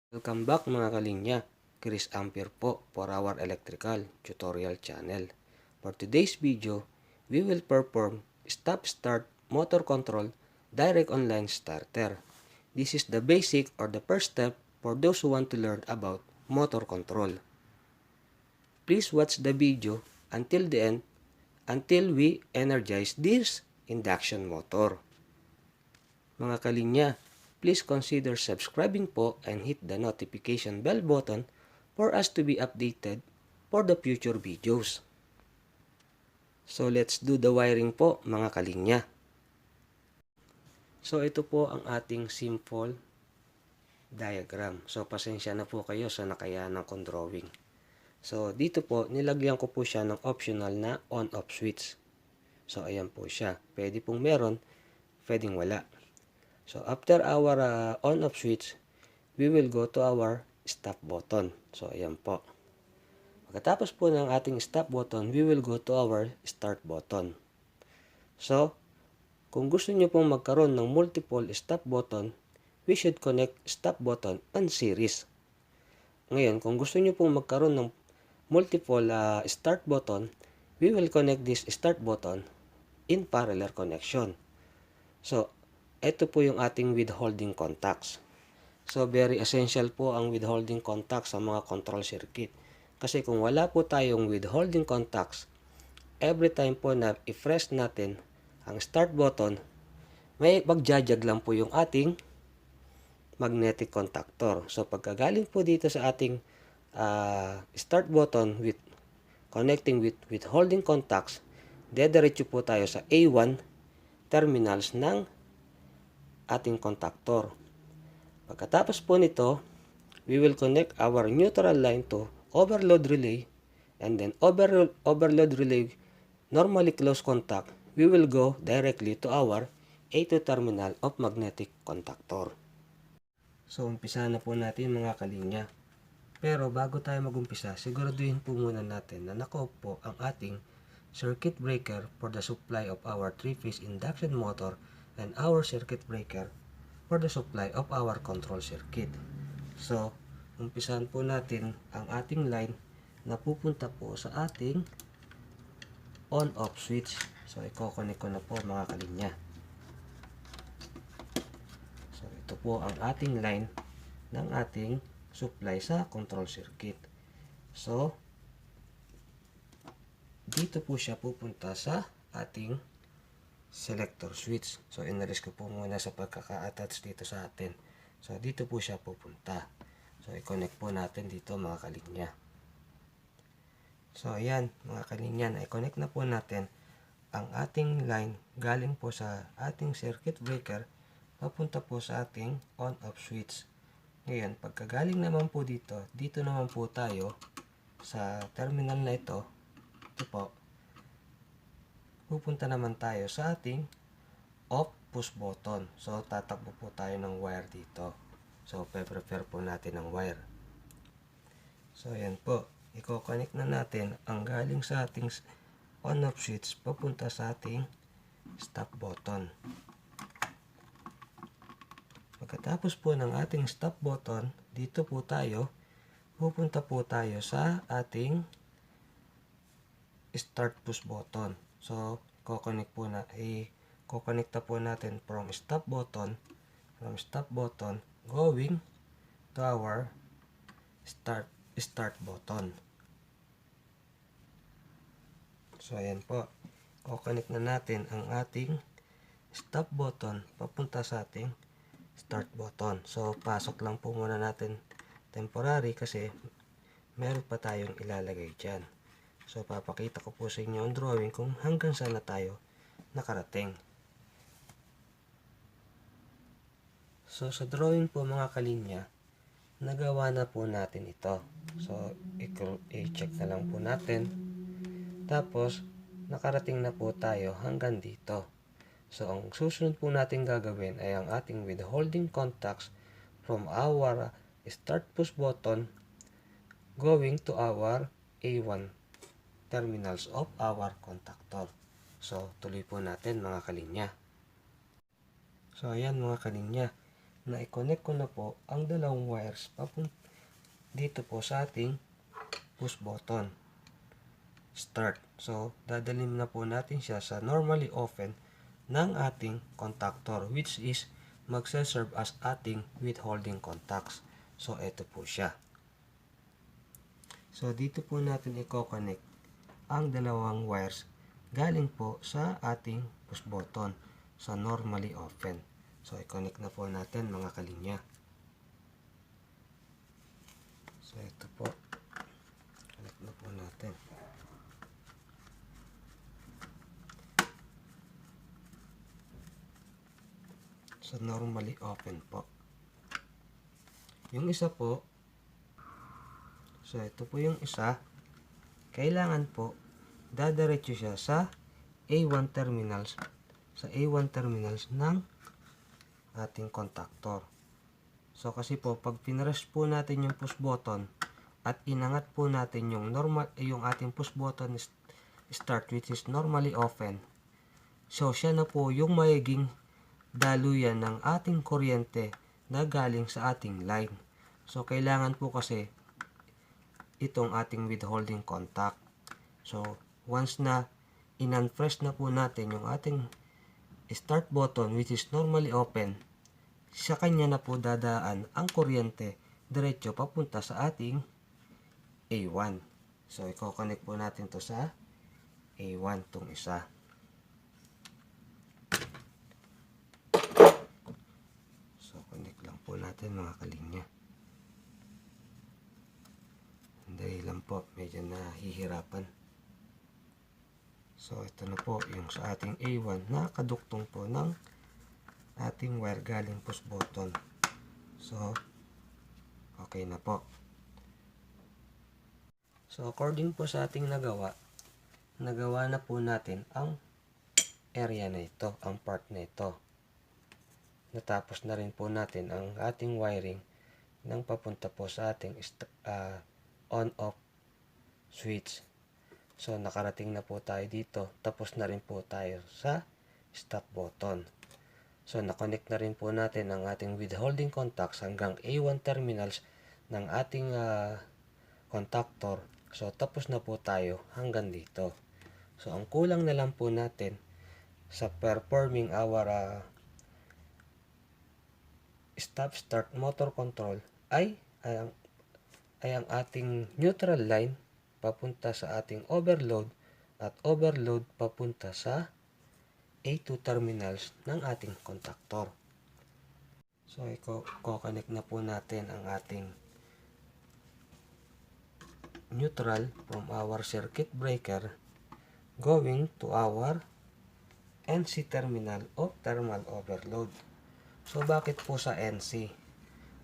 Welcome back mga kalinya, Chris Ampere po for our electrical tutorial channel. For today's video, we will perform stop-start motor control direct online starter. This is the basic or the first step for those who want to learn about motor control. Please watch the video until the end until we energize this induction motor. Mga kalinya, please consider subscribing po and hit the notification bell button for us to be updated for the future videos. So let's do the wiring po mga kalinya. So ito po ang ating simple diagram. So pasensya na po kayo sa nakayanan kong drawing. So dito po nilagyan ko po siya ng optional na on-off switch. So ayan po siya. Pwede pong meron, pwedeng wala. So after our on-off switch, we will go to our stop button. So ayan po. Pagkatapos po ng ating stop button, we will go to our start button. So, kung gusto niyo pong magkaroon ng multiple stop button, we should connect stop button on series. Ngayon, kung gusto niyo pong magkaroon ng multiple start button, we will connect this start button in parallel connection. So, ito po yung ating withholding contacts. So, very essential po ang withholding contacts sa mga control circuit. Kasi kung wala po tayong withholding contacts, every time po na i-press natin ang start button, may magjajag lang po yung ating magnetic contactor. So, pagkagaling po dito sa ating start button with connecting with withholding contacts, dediretso po tayo sa A1 terminals ng ating contactor. Pagkatapos po nito, we will connect our neutral line to overload relay, and then overload relay normally close contact, we will go directly to our A2 terminal of magnetic contactor. So umpisa na po natin mga kalinya. Pero bago tayo magumpisa, siguraduhin po muna natin na naka-off po ang ating circuit breaker for the supply of our 3-phase induction motor and our circuit breaker for the supply of our control circuit. So, umpisahan po natin ang ating line na pupunta po sa ating on-off switch. So, i-connect ko na po mga kalinya. So, ito po ang ating line ng ating supply sa control circuit. So, dito po siya pupunta sa ating selector switch. So, inalis ko po muna sa pagkaka-attach dito sa atin. So, dito po siya pupunta. So, i-connect po natin dito mga kalinya. So, ayan mga kalinya, na-connect na po natin ang ating line galing po sa ating circuit breaker papunta po sa ating on-off switch. Ngayon, pagkagaling naman po dito, dito naman po tayo sa terminal na ito. Ito po. Pupunta naman tayo sa ating off push button. So, tatakbo po tayo ng wire dito. So, prepare po natin ang wire. So, ayan po. I-connect na natin ang galing sa ating on-off switch papunta sa ating stop button. Pagkatapos po ng ating stop button, dito po tayo, pupunta po tayo sa ating start push button. So, i-connect po natin from stop button going to our start button. So, ayan po. I-connect na natin ang ating stop button papunta sa ating start button. So, pasok lang po muna natin temporary kasi meron pa tayong ilalagay dyan. So, papakita ko po sa inyo ang drawing kung hanggang saan na tayo nakarating. So, sa drawing po mga kalinya, nagawa na po natin ito. So, i-check na lang po natin. Tapos, nakarating na po tayo hanggang dito. So, ang susunod po natin gagawin ay ang ating withholding contacts from our start push button going to our A1 terminals of our contactor. So, tuloy po natin mga kalinya. So, ayan mga kalinya. na i-connect ko na po ang dalawang wires dito po sa ating push button start. So, dadalhin na po natin siya sa normally open ng ating contactor, which is magsaserve as ating withholding contacts. So, ito po siya. So, dito po natin i-connect ang dalawang wires galing po sa ating push button sa normally open. So, i-connect na po natin mga kalinya. So, ito po. Connect na po natin. So, normally open po. Yung isa po, so ito po yung isa, kailangan po dadiretso siya sa A1 terminals, ng ating contactor. So, kasi po, pag pinress po natin yung push button at inangat po natin yung ating push button start, which is normally open, so siya na po yung magiging daluyan ng ating kuryente na galing sa ating line. So, kailangan po kasi itong ating withholding contact. So, once na in-unpress na po natin yung ating start button, which is normally open, sa kanya na po dadaan ang kuryente diretso papunta sa ating A1. So, i-connect po natin to sa A1 tong isa. So, connect lang po natin mga kalinya. Dahil lang po, medyo nahihirapan. So, ito na po yung sa ating A1 na kaduktong po ng ating wire galing push button. So, okay na po. So, according po sa ating nagawa na po natin ang area na ito, ang part na ito. Natapos na rin po natin ang ating wiring nang papunta po sa ating on-off switch. So, nakarating na po tayo dito. Tapos na rin po tayo sa stop button. So, nakonect na rin po natin ang ating withholding contacts hanggang A1 terminals ng ating contactor. So, tapos na po tayo hanggang dito. So, ang kulang na lang po natin sa performing our stop-start motor control ay ang ating neutral line papunta sa ating overload at overload papunta sa A2 terminals ng ating contactor. So, i-connect na po natin ang ating neutral from our circuit breaker going to our NC terminal of thermal overload. So, bakit po sa NC?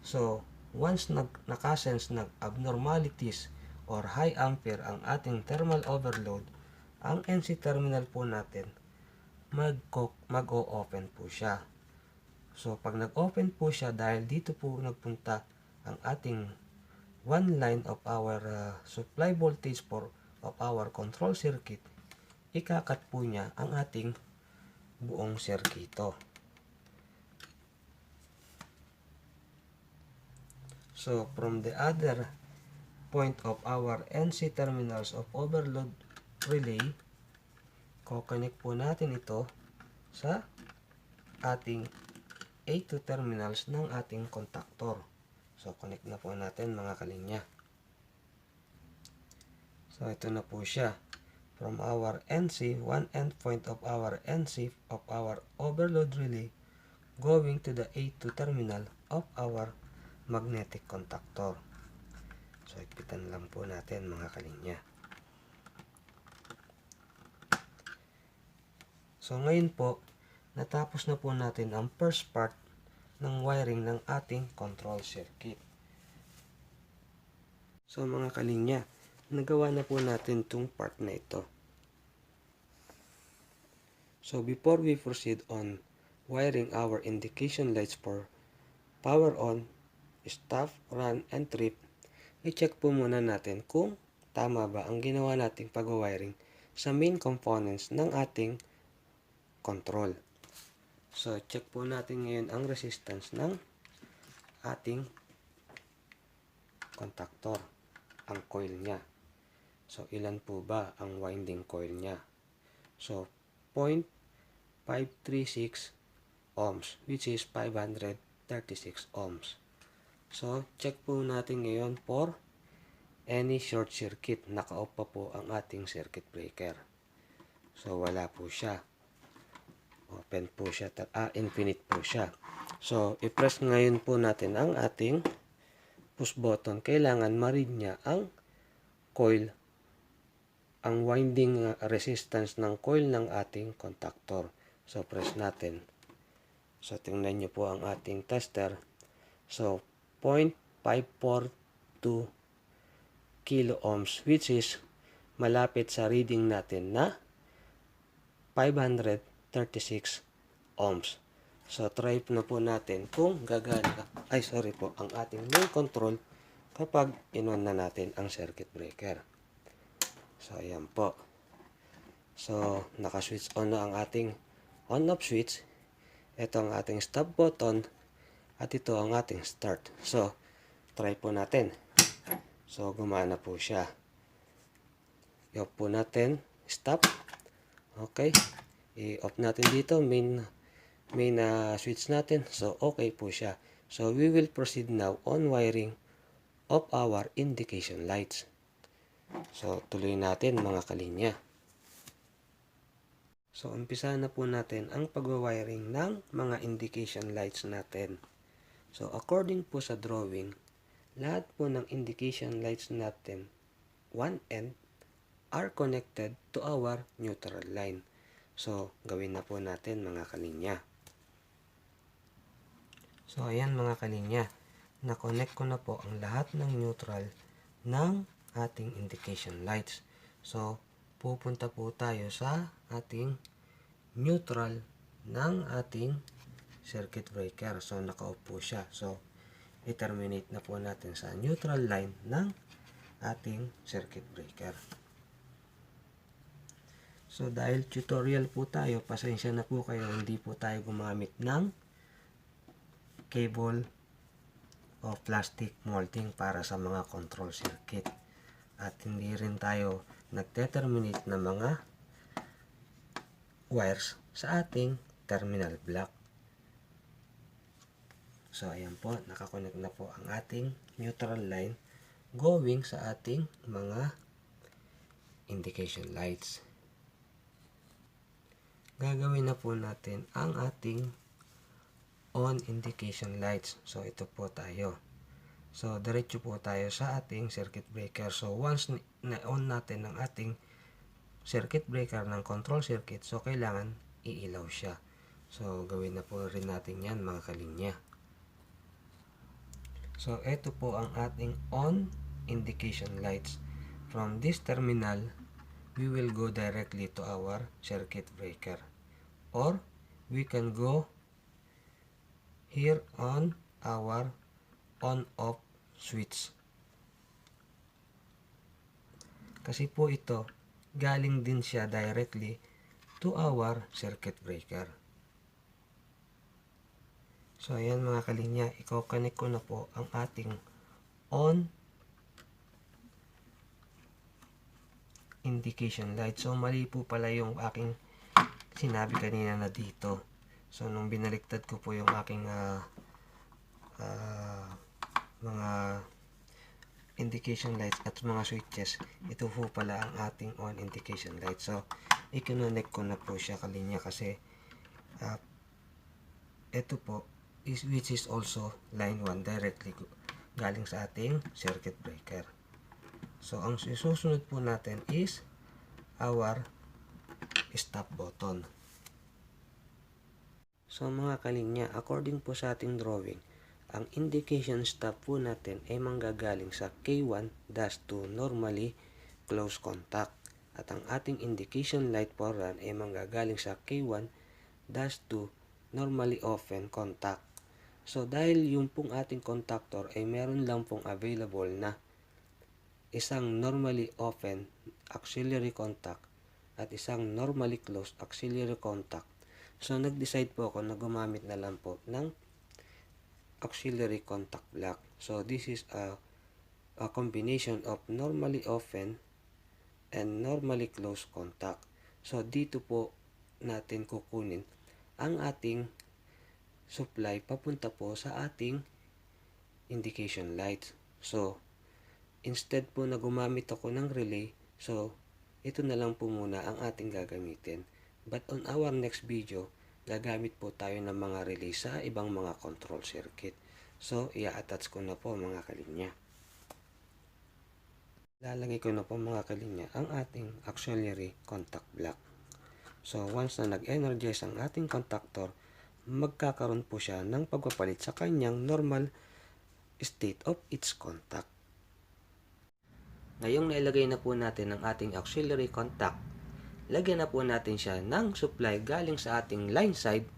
So, once nakasense ng abnormalities or high ampere ang ating thermal overload, ang NC terminal po natin mag-o-open po siya. So, pag nag-open po siya, dahil dito po nagpunta ang ating one line of our supply voltage of our control circuit, ikakat po niya ang ating buong sirkito. So, from the other point of our NC terminals of overload relay, connect po natin ito sa ating A2 terminals ng ating contactor. So, connect na po natin mga kalinya. So, ito na po siya. From our NC, one end point of our NC of our overload relay going to the A2 terminal of our magnetic contactor. So, ipitan lang po natin mga kalinya. So, ngayon po, natapos na po natin ang first part ng wiring ng ating control circuit. So, mga kalinya, nagawa na po natin itong part na ito. So, before we proceed on wiring our indication lights for power on, stop, run, and trip, i-check po muna natin kung tama ba ang ginawa nating pag-wiring sa main components ng ating control. So, check po natin ngayon ang resistance ng ating contactor, ang coil niya. So, ilan po ba ang winding coil niya? So, 0.536 ohms, which is 536 ohms. So, check po natin ngayon for any short circuit. Naka-off pa po ang ating circuit breaker. So, wala po siya. Open po siya. Infinite po siya. So, i-press ngayon po natin ang ating push button. Kailangan ma-read niya ang coil, ang winding resistance ng coil ng ating contactor. So, press natin. So, tingnan nyo po ang ating tester. So, 0.542 kilo ohms, which is malapit sa reading natin na 536 ohms. So, try na po natin kung gagana, ang ating main control kapag in-on na natin ang circuit breaker. So, ayan po. So, naka-switch on na ang ating on-off switch. Ito ang ating stop button at ito ang ating start. So, try po natin. So, gumana po siya. I-off po natin. Stop. Okay. I-off natin dito. Main switch natin. So, okay po siya. So, we will proceed now on wiring of our indication lights. So, tuloy natin mga kalinya. So, umpisa na po natin ang pagwawiring ng mga indication lights natin. So, according po sa drawing, lahat po ng indication lights natin, one end, are connected to our neutral line. So, gawin na po natin mga kalinya. So, ayan mga kalinya. Na-connect ko na po ang lahat ng neutral ng ating indication lights. So, pupunta po tayo sa ating neutral ng ating circuit breaker. So, naka-off po siya. So, i-terminate na po natin sa neutral line ng ating circuit breaker. So, dahil tutorial po tayo, pasensya na po kayo, hindi po tayo gumamit ng cable o plastic molding para sa mga control circuit. At hindi rin tayo nagte-terminate ng mga wires sa ating terminal block. So, ayan po, nakakonect na po ang ating neutral line going sa ating mga indication lights. Gagawin na po natin ang ating on indication lights. So, ito po tayo. So, diretso po tayo sa ating circuit breaker. So, once na-on natin ang ating circuit breaker ng control circuit, so, kailangan iilaw siya. So, gawin na po rin natin yan mga kalinya. So, ito po ang ating on indication lights. From this terminal, we will go directly to our circuit breaker. Or, we can go here on our on-off switch. Kasi po ito, galing din siya directly to our circuit breaker. So, ayan mga kalinya, i-connect ko na po ang ating on indication light. So, mali po pala yung aking sinabi kanina na dito. So, nung binaliktad ko po yung aking mga indication lights at mga switches, ito po pala ang ating on indication light. So, i-connect ko na po siya kalinya kasi ito po which is also line 1 directly galing sa ating circuit breaker. So, ang susunod po natin is our stop button. So, mga kalinya, according po sa ating drawing, ang indication stop po natin ay manggagaling sa K1-2 normally close contact. At ang ating indication light for run ay manggagaling sa K1-2 normally open contact. So, dahil yung pong ating contactor ay meron lang pong available na isang normally open auxiliary contact at isang normally closed auxiliary contact. So, nag-decide po ako na gumamit na lang po ng auxiliary contact block. So this is a combination of normally open and normally closed contact. So dito po natin kukunin ang ating supply papunta po sa ating indication light. So instead po na gumamit ako ng relay, so ito na lang po muna ang ating gagamitin. But on our next video, gagamit po tayo ng mga relay sa ibang mga control circuit. So i-attach ko na po mga kalinya. Lalagay ko na po mga kalinya ang ating auxiliary contact block. So once na nag-energize ang ating contactor, magkakaroon po siya ng pagpapalit sa kanyang normal state of its contact. Ngayong nailagay na po natin ang ating auxiliary contact, lagyan na po natin siya ng supply galing sa ating line side.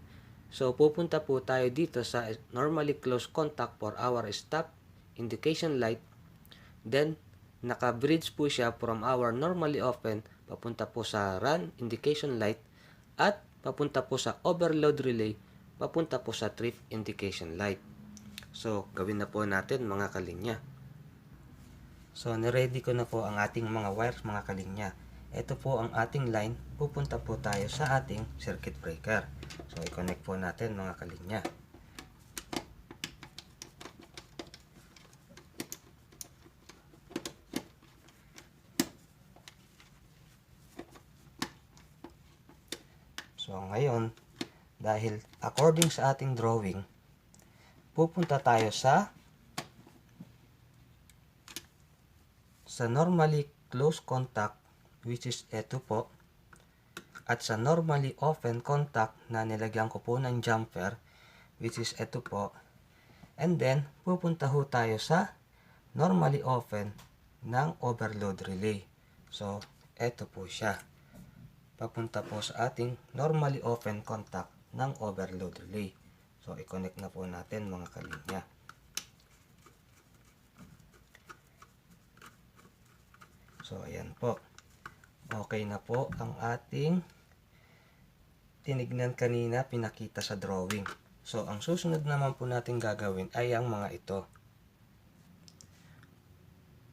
So pupunta po tayo dito sa normally closed contact for our stop indication light. Then naka-bridge po siya from our normally open papunta po sa run indication light at papunta po sa overload relay papunta po sa trip indication light. So gawin na po natin mga kalinya. So niready ko na po ang ating mga wires mga kalinya. Ito po ang ating line, pupunta po tayo sa ating circuit breaker. So i-connect po natin mga kalinya. So ngayon, dahil according sa ating drawing, pupunta tayo sa normally closed contact, which is ito po, at sa normally open contact na nilagyan ko po ng jumper, which is ito po, and then pupunta ho tayo sa normally open ng overload relay. So ito po siya, papunta po sa ating normally open contact ng overload relay. So i-connect na po natin mga kalinya. So ayan po, okay na po ang ating tinignan kanina, pinakita sa drawing. So ang susunod naman po natin gagawin ay ang mga ito.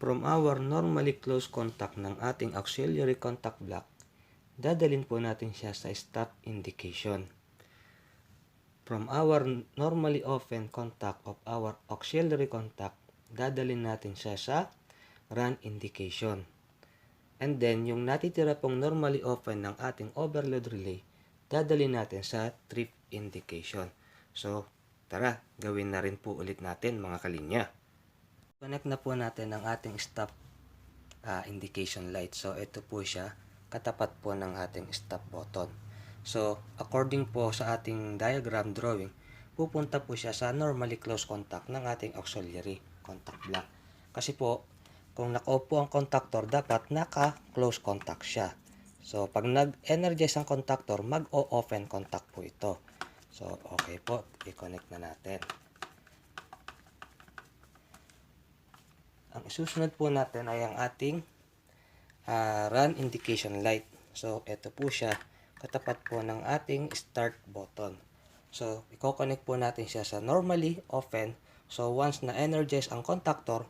From our normally closed contact ng ating auxiliary contact block, dadalhin po natin siya sa stop indication. From our normally open contact of our auxiliary contact, dadalhin natin siya sa run indication. And then, yung natitira pong normally open ng ating overload relay, dadalhin natin sa trip indication. So, tara, gawin na rin po ulit natin mga kalinya. Connect na po natin ang ating stop indication light. So, ito po siya, katapat po ng ating stop button. So, according po sa ating diagram drawing, pupunta po siya sa normally closed contact ng ating auxiliary contact block. Kasi po, kung naka-off ang contactor, dapat naka-close contact siya. So, pag nag-energize ang contactor, mag-o-open contact po ito. So, okay po, i-connect na natin. Ang isusunod po natin ay ang ating run indication light. So, ito po siya, katapat po ng ating start button. So, i-connect po natin siya sa normally open. So, once na-energize ang contactor,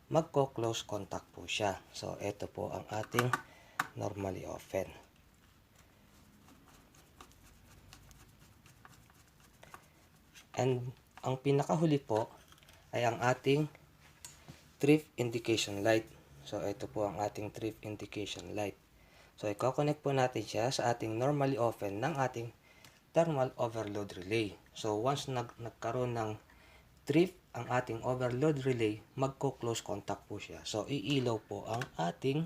magko-close contact po siya. So, ito po ang ating normally open. And ang pinakahuli po ay ang ating trip indication light. So, ito po ang ating trip indication light. So, i-connect po natin siya sa ating normally open ng ating thermal overload relay. So, once nagkaroon ng trip ang ating overload relay, magko-close contact po siya. So, iilaw po ang ating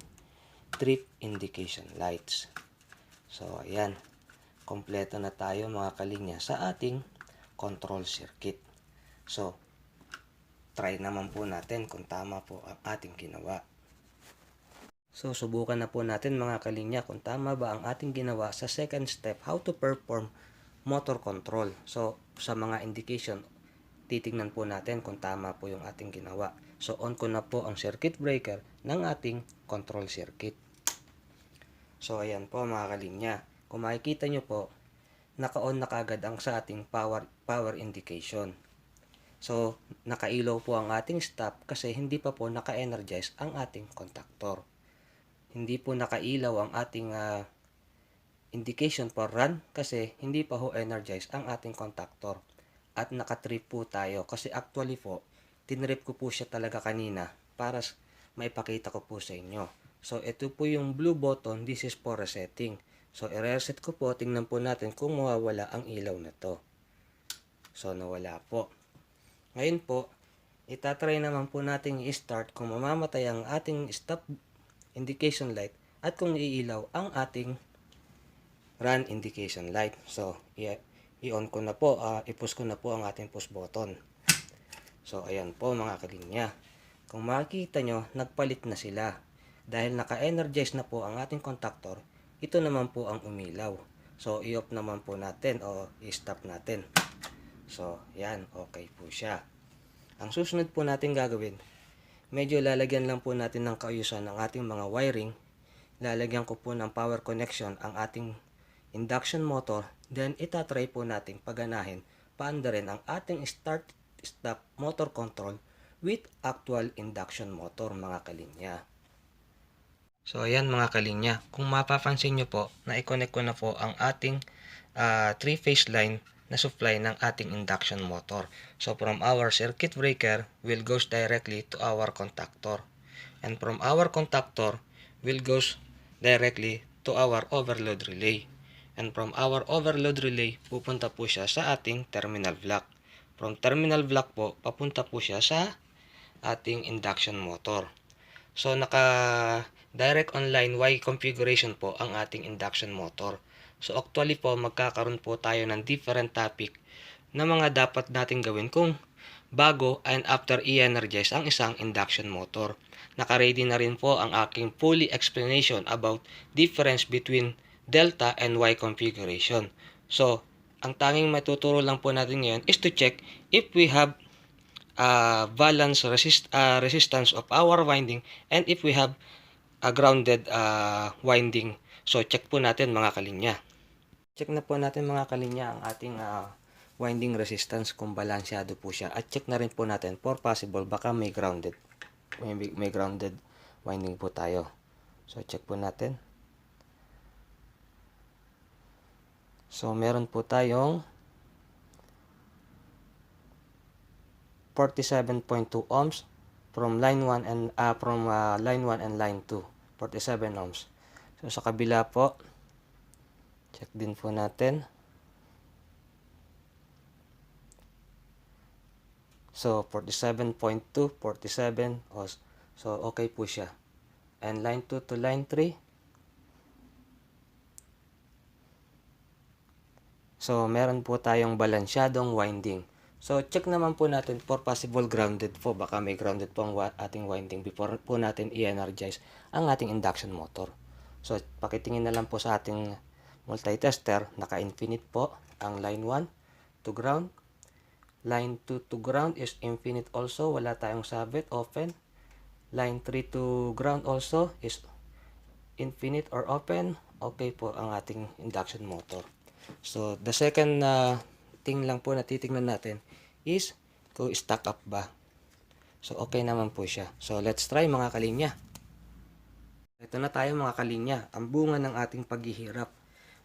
trip indication lights. So, ayan. Kompleto na tayo mga kalinya sa ating control circuit. So, try naman po natin kung tama po ang ating ginawa. So, subukan na po natin mga kalinya kung tama ba ang ating ginawa sa second step, how to perform motor control. So, sa mga indication, titingnan po natin kung tama po yung ating ginawa. So, on ko na po ang circuit breaker ng ating control circuit. So, ayan po mga kalinya. Kung makikita nyo po, naka-on na kagad ang sa ating power indication. So, nakailaw po ang ating stop kasi hindi pa po naka-energize ang ating contactor. Hindi po nakailaw ang ating indication for run kasi hindi pa ho energize ang ating contactor. At nakatrip po tayo kasi actually po, tinrip ko po siya talaga kanina para maipakita ko po sa inyo. So, ito po yung blue button, this is for resetting. So, i-reset ko po, tingnan po natin kung mawawala ang ilaw na to. So, nawala po. Ngayon po, itatry naman po natin i-start kung mamamatay ang ating stop indication light at kung iilaw ang ating run indication light. So, i-on ko na po, i-push ko na po ang ating push button. So, ayan po mga kalinya. Kung makikita nyo, nagpalit na sila. Dahil naka-energize na po ang ating contactor, ito naman po ang umilaw. So, i-off naman po natin o i-stop natin. So, yan, okay po siya. Ang susunod po natin gagawin, medyo lalagyan lang po natin ng kaayusan ng ating mga wiring. Lalagyan ko po ng power connection ang ating induction motor, then itatry po natin paganahin paanda rin ang ating start-stop motor control with actual induction motor mga kalinya. So ayan mga kalinya, kung mapapansin nyo po, na-connect ko na po ang ating 3-phase line na supply ng ating induction motor. So from our circuit breaker will goes directly to our contactor, and from our contactor will goes directly to our overload relay. And from our overload relay, pupunta po siya sa ating terminal block. From terminal block po, papunta po siya sa ating induction motor. So, naka-direct online Y configuration po ang ating induction motor. So, actually po, magkakaroon po tayo ng different topic na mga dapat natin gawin kung bago and after i-energize ang isang induction motor. Naka-ready na rin po ang aking fully explanation about difference between delta and Y configuration. So, ang tanging matuturo lang po natin ngayon is to check if we have balance resistance of our winding and if we have a grounded winding. So, check po natin mga kalinya. Check na po natin mga kalinya ang ating winding resistance kung balansyado po siya. At check na rin po natin for possible baka may grounded winding po tayo. So, check po natin. So, meron po tayong 47.2 ohms from line 1 and line 1 and line 2. 47 ohms. So, sa kabila po, check din po natin. So, 47.2, 47 ohms. So, okay po siya. And line 2 to line 3. So, meron po tayong balansyadong winding. So, check naman po natin for possible grounded po. Baka may grounded po ang ating winding before po natin i-energize ang ating induction motor. So, pakitingin na lang po sa ating multi-tester. Naka-infinite po ang line 1 to ground. Line 2 to ground is infinite also. Wala tayong sabit, open. Line 3 to ground also is infinite or open. Okay po ang ating induction motor. So, the second thing lang po na titignan natin is kung stack up ba. So, okay naman po siya. So, let's try mga kalinya. Ito na tayo mga kalinya. Ang bunga ng ating paghihirap.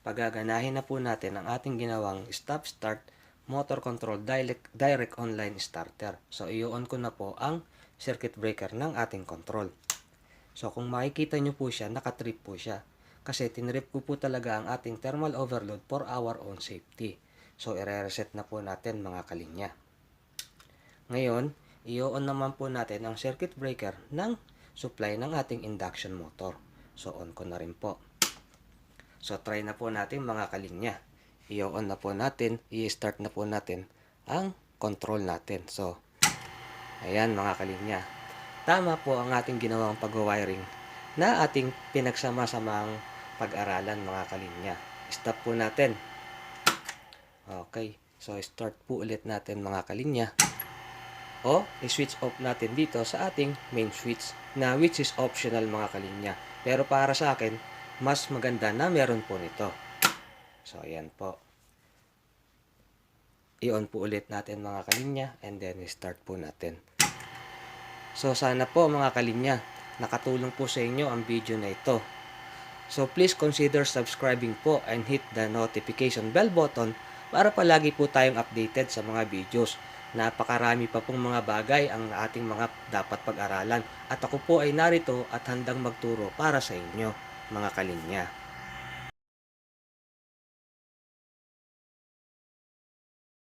Pagaganahin na po natin ang ating ginawang stop-start motor control direct online starter. So, i-on ko na po ang circuit breaker ng ating control. So, kung makikita nyo po siya, nakatrip po siya. Kasi tinrip ko po talaga ang ating thermal overload for our own safety. So, i-reset na po natin mga kalinya. Ngayon, i-on naman po natin ang circuit breaker ng supply ng ating induction motor. So, on ko na rin po. So, try na po natin mga kalinya. I-on na po natin, i-start na po natin ang control natin. So, ayan mga kalinya. Tama po ang ating ginawang pag-wiring na ating pinagsama-samang pag-aralan mga kalinya. Stop po natin. Okay. So, start po ulit natin mga kalinya. O, i-switch off natin dito sa ating main switch na which is optional mga kalinya. Pero para sa akin, mas maganda na meron po nito. So, ayan po. i-on po ulit natin mga kalinya, and then start po natin. So sana po mga kalinya, nakatulong po sa inyo ang video na ito. So please consider subscribing po and hit the notification bell button para palagi po tayong updated sa mga videos. Napakarami pa pong mga bagay ang ating mga dapat pag-aralan. At ako po ay narito at handang magturo para sa inyo, mga kalinya.